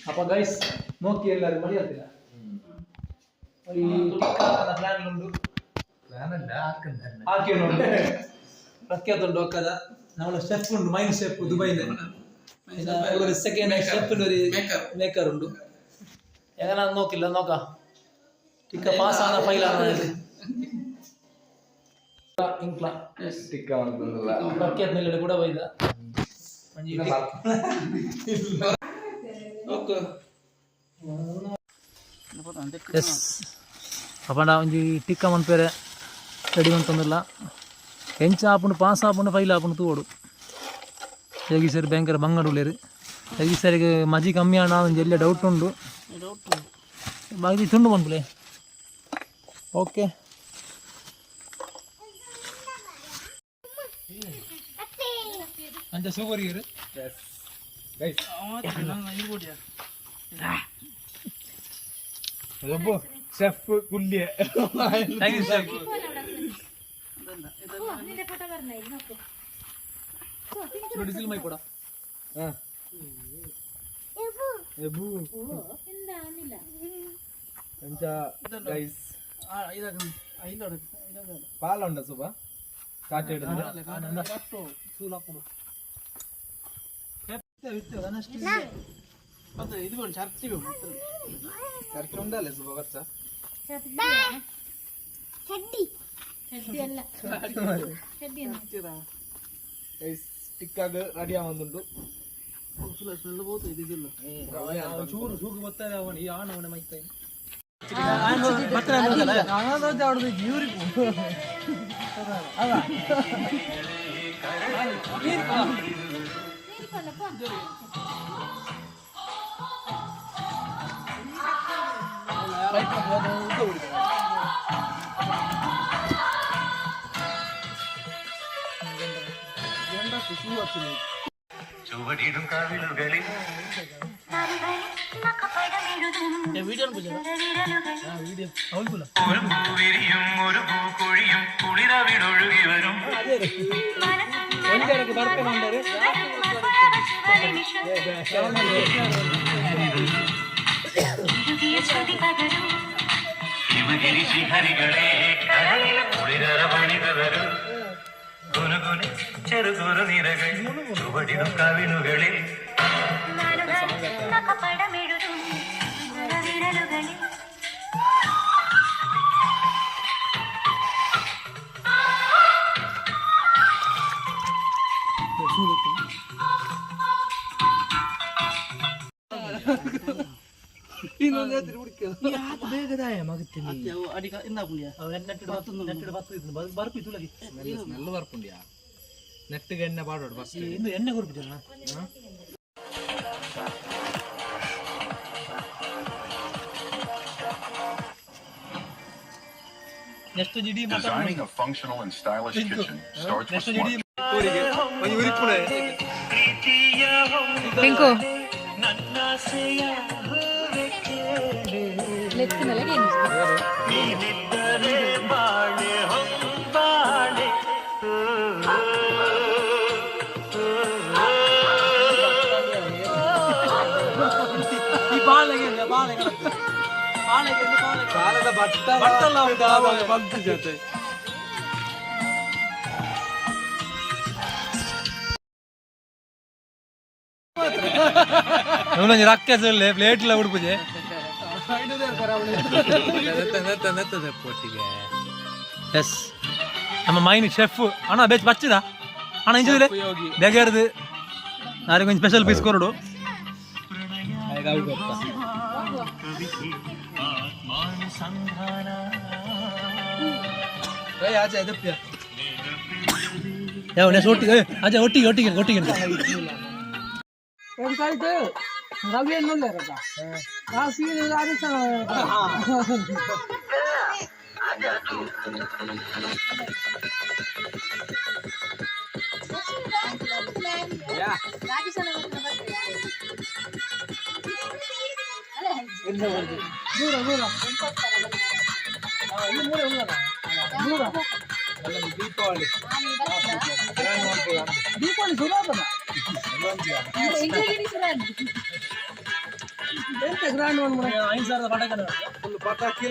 അപ്പൊ ഗൈസ് നോക്കി എല്ലാരും മണിയത്തില്ല പ്രഖ്യാത്തുണ്ട് ഒക്കത നമ്മളെ ഷെഫ് ഉണ്ട് മൈൻ ഷെഫ് ദുബൈയിലെ ഒരു സെക്കൻഡ് ഷെഫിന്റെ ഒരു മേക്കർ ഉണ്ട് എങ്ങനെയാണെന്ന് നോക്കില്ല നോക്കാം ടിക്ക പാസ്സാണ് ഫൈലാണ് പ്രഖ്യാത്തിനുള്ള കൂടെ പോയത് ಅಪ್ಪಂಡ ಒಂಜಿ ಟಿಕ್ಕ ಮನ್ಪೇರೆ ರೆಡಿ ಅಂತಂದಿಲ್ಲ ಹೆಂಚ ಆಪುಂಡು ಪಾಸ್ ಆಪುಂಡು ಫೈಲ್ ಆಪುಂಡು ತೂಡು ಹೇಗೆ ಸರಿ ಭಯಂಕರ ಬಂಗಡುಳ್ಳೇರು ಹೇಗೆ ಸರಿಗೆ ಮಜಿ ಕಮ್ಮಿ ಆಣ ಒಂದು ಎಲ್ಲ ಡೌಟ್ ಉಂಡು ಬಾಗಿ ತುಂಡು ಬಂದ್ಬಿಲೆ ಓಕೆ ಅಂಚ ಸೂಪರ್ ಇಯರ್ ഷെഫ് കുല്യ പാലുണ്ടോ സുബ ഇത് ചർച്ച ഉണ്ടല്ലേ സുബ കുറച്ച ಟಿಕ್ಕಾಗ ರೆಡಿ ಆಗುಂದುಂಟು ಚೂರು ಸೂಕು ಗೊತ್ತಾಗ ಅವನು ಈ ಆಣ ಅವನ ಮೈತ ചുവടിടും കാവിലുകളിൽ ഒരു പൂവിരിയും ഒരു പൂക്കൊഴിയും കുളിരവിടൊഴുകി വരും ശിവഗിരി ശ്രീഹരികളെ കടലിൽ കുളിരവണിക വരും ഗുനുഗുനി ചെറുകുറു നിരകൾ ചുവടിടും കവിളുകളിൽ ಬೇಗದಾಯ ಮಗತ್ತೀನಿ നല്ല വർപ്പുണ്ടിയാ നെറ്റ് എണ്ണ പാടോട് ഫസ്റ്റ് എണ്ണ കുറിപ്പിച്ചല്ല next GD designing a functional and stylish kitchen starts with smart Pinko let's go again ರಕ್ಕಸಲ್ಲೇ ಪ್ಲೇಟ್ ಎಲ್ಲ ಉಡುಪುಜೆ ಎಸ್ ನಮ್ಮ ಮೈನ್ ಶೆಫ್ ಅಣ್ಣ ಬೇಚ್ ಬಚ್ಚಿದ ಅಣ್ಣ ಇಂಜಿದಿಲ್ಲ ಬೇಗರ್ದು ನಾಳೆ ಕೊಂಚ ಸ್ಪೆಷಲ್ ಪೀಸ್ ಕೊರಡು ಒಟ್ಟಿಗೆ ಅಜ್ಜ ಒಟ್ಟಿಗೆ ಒಟ್ಟಿಗೆ ಒಟ್ಟಿಗೆ ದೀಪಾವಳಿ ದೀಪಾವಳಿ ಸುರಾದ 5,000 ಪಟಾಕಿ